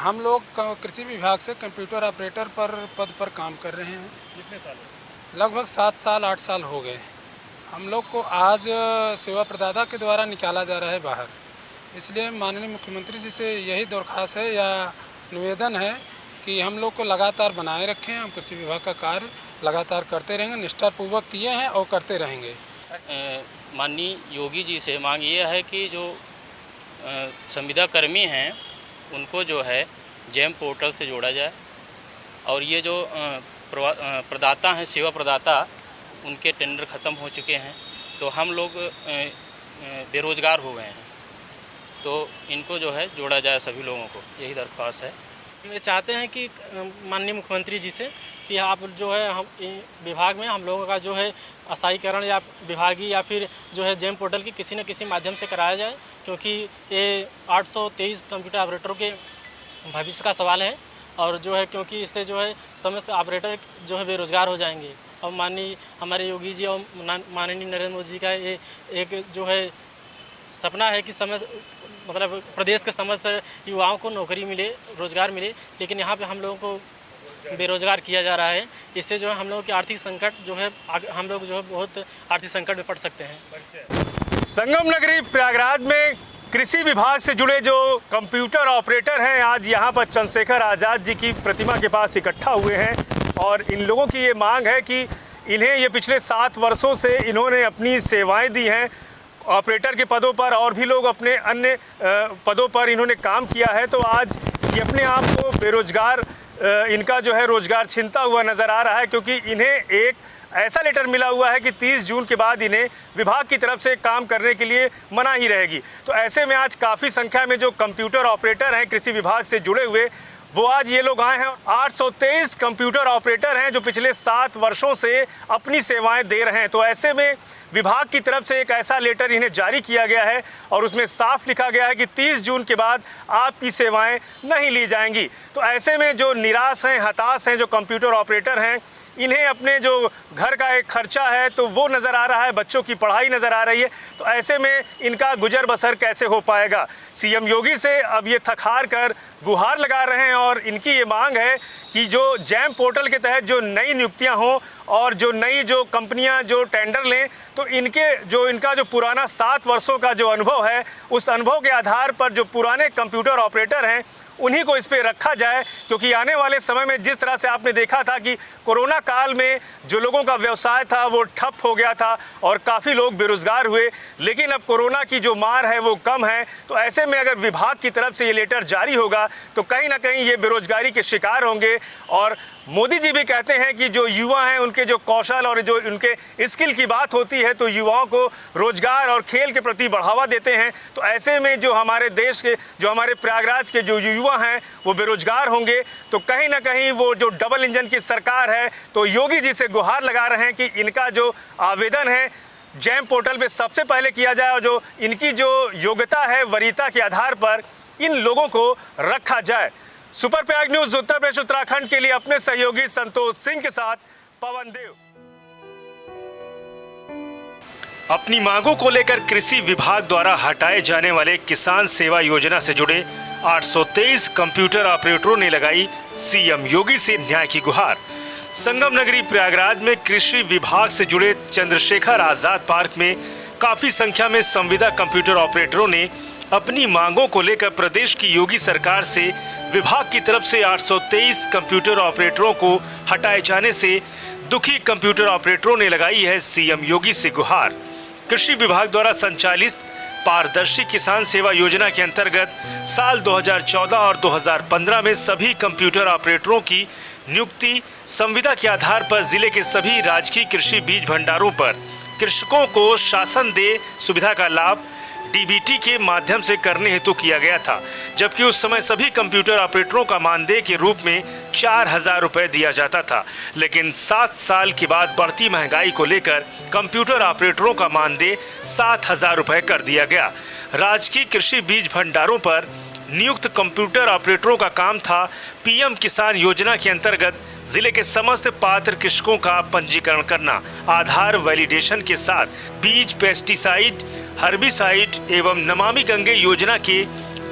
हम लोग कृषि विभाग से कंप्यूटर ऑपरेटर पद पर काम कर रहे हैं। कितने साल? लगभग 7 साल 8 साल हो गए। हम लोग को आज सेवा प्रदाता के द्वारा निकाला जा रहा है बाहर। इसलिए माननीय मुख्यमंत्री जी से यही दरख्वास्त है या निवेदन है कि हम लोग को लगातार बनाए रखें। हम कृषि विभाग का कार्य लगातार करते रहेंगे, निष्ठापूर्वक किए हैं और करते रहेंगे। माननीय योगी जी से मांग ये है कि जो संविदा कर्मी हैं उनको जो है जैम पोर्टल से जोड़ा जाए और ये जो प्रदाता हैं, सेवा प्रदाता, उनके टेंडर ख़त्म हो चुके हैं तो हम लोग बेरोज़गार हो गए हैं, तो इनको जो है जोड़ा जाए सभी लोगों को, यही दरख्वास्त है। ये चाहते हैं कि माननीय मुख्यमंत्री जी से कि आप जो है हम विभाग में हम लोगों का जो है स्थायीकरण या विभागीय या फिर जो है जेम पोर्टल की किसी न किसी माध्यम से कराया जाए, क्योंकि ये 823 कंप्यूटर ऑपरेटरों के भविष्य का सवाल है और जो है क्योंकि इससे जो है समस्त ऑपरेटर जो है बेरोज़गार हो जाएंगे। और माननीय हमारे योगी जी और माननीय नरेंद्र मोदी जी का ये एक जो है सपना है कि मतलब प्रदेश के समस्त युवाओं को नौकरी मिले, रोज़गार मिले, लेकिन यहाँ पे हम लोगों को बेरोज़गार किया जा रहा है। इससे जो है हम लोगों की आर्थिक संकट जो है हम लोग जो है बहुत आर्थिक संकट में पड़ सकते हैं। संगम नगरी प्रयागराज में कृषि विभाग से जुड़े जो कंप्यूटर ऑपरेटर हैं आज यहाँ पर चंद्रशेखर आज़ाद जी की प्रतिमा के पास इकट्ठा हुए हैं और इन लोगों की ये मांग है कि इन्हें ये पिछले 7 वर्षों से इन्होंने अपनी सेवाएं दी हैं ऑपरेटर के पदों पर और भी लोग अपने अन्य पदों पर इन्होंने काम किया है, तो आज ये अपने आप को बेरोजगार इनका जो है रोजगार छिनता हुआ नज़र आ रहा है, क्योंकि इन्हें एक ऐसा लेटर मिला हुआ है कि 30 जून के बाद इन्हें विभाग की तरफ से काम करने के लिए मना ही रहेगी। तो ऐसे में आज काफ़ी संख्या में जो कंप्यूटर ऑपरेटर हैं कृषि विभाग से जुड़े हुए, वो आज ये लोग आए हैं। 823 कंप्यूटर ऑपरेटर हैं जो पिछले 7 वर्षों से अपनी सेवाएं दे रहे हैं। तो ऐसे में विभाग की तरफ से एक ऐसा लेटर इन्हें जारी किया गया है और उसमें साफ लिखा गया है कि 30 जून के बाद आपकी सेवाएं नहीं ली जाएंगी। तो ऐसे में जो निराश हैं, हताश हैं, जो कंप्यूटर ऑपरेटर हैं, इन्हें अपने जो घर का एक खर्चा है तो वो नज़र आ रहा है, बच्चों की पढ़ाई नज़र आ रही है, तो ऐसे में इनका गुजर बसर कैसे हो पाएगा। सीएम योगी से अब ये थक-हार कर गुहार लगा रहे हैं और इनकी ये मांग है कि जो जैम पोर्टल के तहत जो नई नियुक्तियां हों और जो नई जो कंपनियां जो टेंडर लें, तो इनका जो पुराना 7 वर्षों का जो अनुभव है, उस अनुभव के आधार पर जो पुराने कंप्यूटर ऑपरेटर हैं उन्हीं को इस पे रखा जाए। क्योंकि आने वाले समय में जिस तरह से आपने देखा था कि कोरोना काल में जो लोगों का व्यवसाय था वो ठप हो गया था और काफ़ी लोग बेरोज़गार हुए, लेकिन अब कोरोना की जो मार है वो कम है। तो ऐसे में अगर विभाग की तरफ से ये लेटर जारी होगा तो कहीं ना कहीं ये बेरोज़गारी के शिकार होंगे। और मोदी जी भी कहते हैं कि जो युवा हैं उनके जो कौशल और जो उनके स्किल की बात होती है तो युवाओं को रोजगार और खेल के प्रति बढ़ावा देते हैं। तो ऐसे में जो हमारे देश के, जो हमारे प्रयागराज के जो युवा हैं वो बेरोजगार होंगे। तो कहीं ना कहीं वो जो डबल इंजन की सरकार है, तो योगी जी से गुहार लगा रहे हैं कि इनका जो आवेदन है जैम पोर्टल पे सबसे पहले किया जाए और जो इनकी जो योग्यता है, वरीयता के आधार पर इन लोगों को रखा जाए। सुपर प्रयाग न्यूज़ उत्तर प्रदेश उत्तराखंड के लिए अपने सहयोगी संतोष सिंह के साथ पवन देव। अपनी मांगों को लेकर कृषि विभाग द्वारा हटाए जाने वाले किसान सेवा योजना से जुड़े 823 कंप्यूटर ऑपरेटरों ने लगाई सीएम योगी से न्याय की गुहार। संगम नगरी प्रयागराज में कृषि विभाग से जुड़े चंद्रशेखर आजाद पार्क में काफी संख्या में संविदा कंप्यूटर ऑपरेटरों ने अपनी मांगों को लेकर प्रदेश की योगी सरकार से विभाग की तरफ से 823 कंप्यूटर ऑपरेटरों को हटाए जाने से दुखी कंप्यूटर ऑपरेटरों ने लगाई है सीएम योगी से गुहार। कृषि विभाग द्वारा संचालित पारदर्शी किसान सेवा योजना के अंतर्गत साल 2014 और 2015 में सभी कंप्यूटर ऑपरेटरों की नियुक्ति संविदा के आधार पर जिले के सभी राजकीय कृषि बीज भंडारों पर कृषकों को शासन दे सुविधा का लाभ डीबीटी के माध्यम से करने हेतु किया गया था, जबकि उस समय सभी कंप्यूटर ऑपरेटरों का मानदेय के रूप में 4000 रुपए दिया जाता था। लेकिन 7 साल के बाद बढ़ती महंगाई को लेकर कंप्यूटर ऑपरेटरों का मानदेय 7000 रुपए कर दिया गया। राजकीय कृषि बीज भंडारों पर नियुक्त कंप्यूटर ऑपरेटरों का काम था पीएम किसान योजना के अंतर्गत जिले के समस्त पात्र कृषकों का पंजीकरण करना, आधार वैलिडेशन के साथ बीज, पेस्टिसाइड, हर्बिसाइड एवं नमामि गंगे योजना के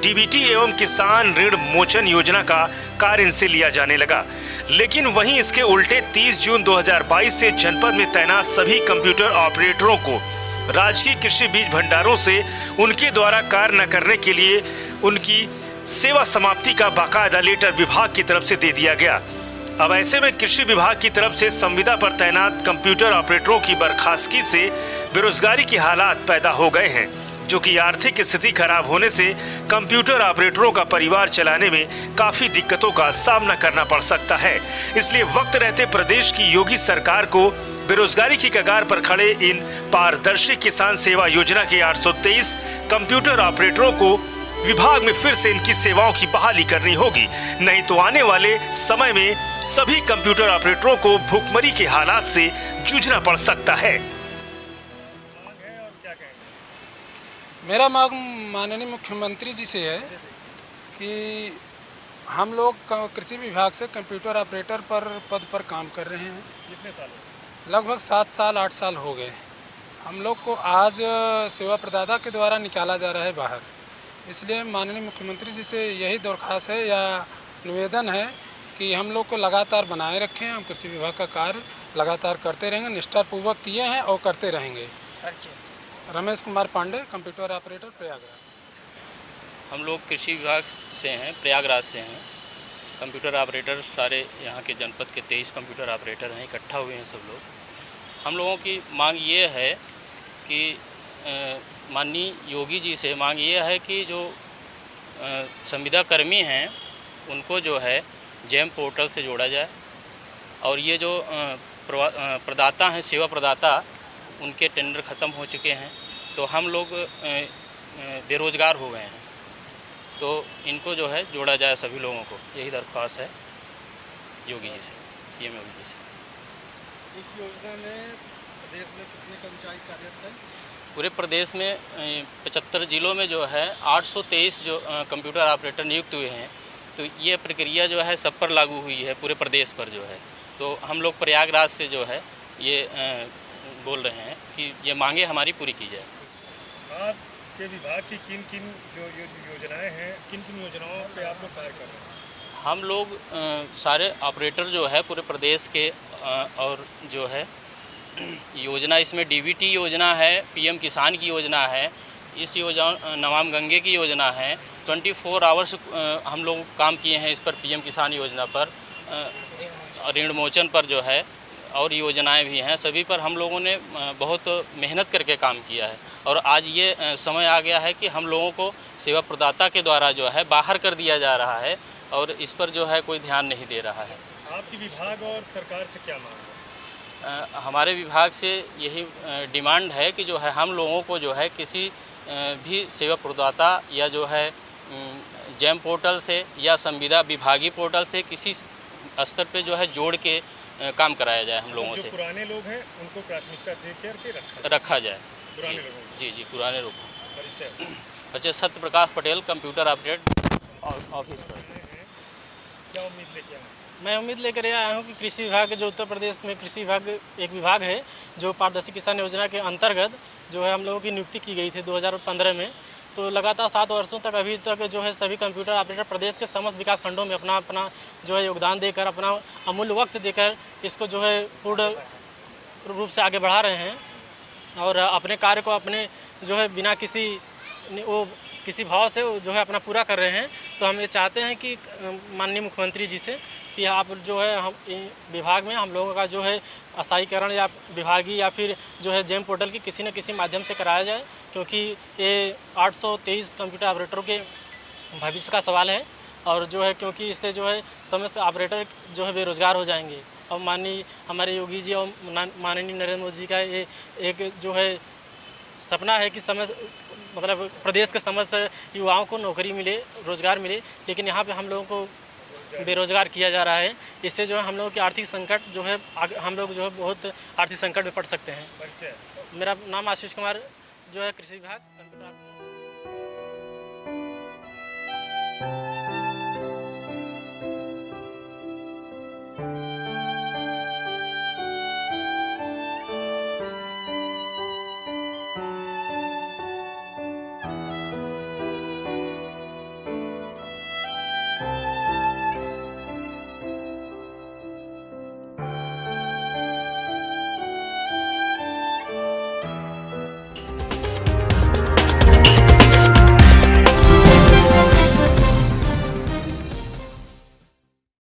डीबीटी एवं किसान ऋण मोचन योजना का कार्य इनसे लिया जाने लगा। लेकिन वहीं इसके उल्टे 30 जून 2022 से जनपद में तैनात सभी कंप्यूटर ऑपरेटरों को राजकीय कृषि बीज भंडारों से उनके द्वारा कार्य न करने के लिए उनकी सेवा समाप्ति का बाकायदा लेटर विभाग की तरफ से दे दिया गया। अब ऐसे में कृषि विभाग की तरफ से संविदा पर तैनात कंप्यूटर ऑपरेटरों की बर्खास्तगी से बेरोजगारी के हालात पैदा हो गए हैं, जो कि आर्थिक स्थिति खराब होने से कंप्यूटर ऑपरेटरों का परिवार चलाने में काफी दिक्कतों का सामना करना पड़ सकता है। इसलिए वक्त रहते प्रदेश की योगी सरकार को बेरोजगारी की कगार पर खड़े इन पारदर्शी किसान सेवा योजना के 823 कंप्यूटर ऑपरेटरों को विभाग में फिर से इनकी सेवाओं की बहाली करनी होगी, नहीं तो आने वाले समय में सभी कंप्यूटर ऑपरेटरों को भूखमरी के हालात से जूझना पड़ सकता है। मेरा मांग माननीय मुख्यमंत्री जी से है कि हम लोग कृषि विभाग से कंप्यूटर ऑपरेटर पर पद पर काम कर रहे हैं। कितने साल? लगभग 7 साल 8 साल हो गए। हम लोग को आज सेवा प्रदाता के द्वारा निकाला जा रहा है बाहर। इसलिए माननीय मुख्यमंत्री जी से यही दरख्वास्त है या निवेदन है कि हम लोग को लगातार बनाए रखें। हम कृषि विभाग का कार्य लगातार करते रहेंगे, निष्ठापूर्वक किए हैं और करते रहेंगे। Ramesh Kumar Pandey, computer operator, Prayagraj. हम लोग कृषि विभाग से हैं, प्रयागराज से हैं। कंप्यूटर ऑपरेटर सारे यहाँ के जनपद के 23 कंप्यूटर ऑपरेटर हैं, इकट्ठा हुए हैं सब लोग। हम लोगों की मांग ये है कि माननीय योगी जी से मांग ये है कि जो संविदा कर्मी हैं उनको जो है जेम पोर्टल से जोड़ा जाए, और ये जो प्रदाता हैं, सेवा प्रदाता, उनके टेंडर ख़त्म हो चुके हैं, तो हम लोग बेरोज़गार हो गए हैं, तो इनको जो है जोड़ा जाए सभी लोगों को। यही दरख्वास्त है योगी जी से, सीएम योगी जी से। इस योजना में प्रदेश में कितने कर्मचारी कार्यरत हैं? पूरे प्रदेश में 75 जिलों में जो है 823 जो कंप्यूटर ऑपरेटर नियुक्त हुए हैं। तो ये प्रक्रिया जो है सब पर लागू हुई है, पूरे प्रदेश पर जो है। तो हम लोग प्रयागराज से जो है ये बोल रहे हैं कि ये मांगे हमारी पूरी की जाए। आपके विभाग की किन किन जो योजनाएं हैं, किन किन योजनाओं पे आप लोग कार्य कर रहे हैं? हम लोग सारे ऑपरेटर जो है पूरे प्रदेश के, और जो है योजना इसमें डीबीटी योजना है, पीएम किसान की योजना है, इस योजना नमाम गंगे की योजना है। 24 आवर्स हम लोग काम किए हैं इस पर, पीएम किसान योजना पर, ऋण मोचन पर जो है, और योजनाएं भी हैं। सभी पर हम लोगों ने बहुत मेहनत करके काम किया है, और आज ये समय आ गया है कि हम लोगों को सेवा प्रदाता के द्वारा जो है बाहर कर दिया जा रहा है, और इस पर जो है कोई ध्यान नहीं दे रहा है। आपकी विभाग और सरकार से क्या मांग है? हमारे विभाग से यही डिमांड है कि जो है हम लोगों को जो है किसी भी सेवा प्रदाता या जो है जेम पोर्टल से या संविदा विभागीय पोर्टल से किसी स्तर पे जो है जोड़ के काम कराया जाए। हम लोगों से पुराने लोग हैं उनको प्राथमिकता दे करके रखा जाए। पुराने लोगों जी पुराने लोगों। अच्छा, Satya Prakash Patel, computer operator office पर। क्या उम्मीद लेके आए? मैं उम्मीद लेकर आया हूँ कि कृषि विभाग, जो उत्तर प्रदेश में कृषि विभाग एक विभाग है जो पारदर्शी किसान योजना के अंतर्गत जो है हम लोगों की नियुक्ति की गई थी 2015 में। तो लगातार 7 वर्षों तक अभी तक जो है सभी कंप्यूटर ऑपरेटर प्रदेश के समस्त विकास खंडों में अपना अपना जो है योगदान देकर, अपना अमूल्य वक्त देकर इसको जो है पूर्ण रूप से आगे बढ़ा रहे हैं, और अपने कार्य को अपने जो है बिना किसी भाव से जो है अपना पूरा कर रहे हैं। तो हम ये चाहते हैं कि माननीय मुख्यमंत्री जी से कि आप जो है हम विभाग में हम लोगों का जो है स्थायीकरण या विभागीय या फिर जो है जेम पोर्टल की किसी न किसी माध्यम से कराया जाए, क्योंकि ये 823 कंप्यूटर ऑपरेटरों के भविष्य का सवाल है, और जो है क्योंकि इससे जो है समस्त ऑपरेटर जो है बेरोजगार हो जाएंगे। और माननीय हमारे योगी जी और माननीय नरेंद्र मोदी जी का ये एक जो है सपना है कि मतलब प्रदेश के समस्त युवाओं को नौकरी मिले, रोज़गार मिले, लेकिन यहाँ पे हम लोगों को बेरोज़गार किया जा रहा है। इससे जो है हम लोगों की आर्थिक संकट जो है हम लोग जो है बहुत आर्थिक संकट में पड़ सकते हैं। मेरा नाम आशीष कुमार जो है कृषि विभाग कंप्यूटर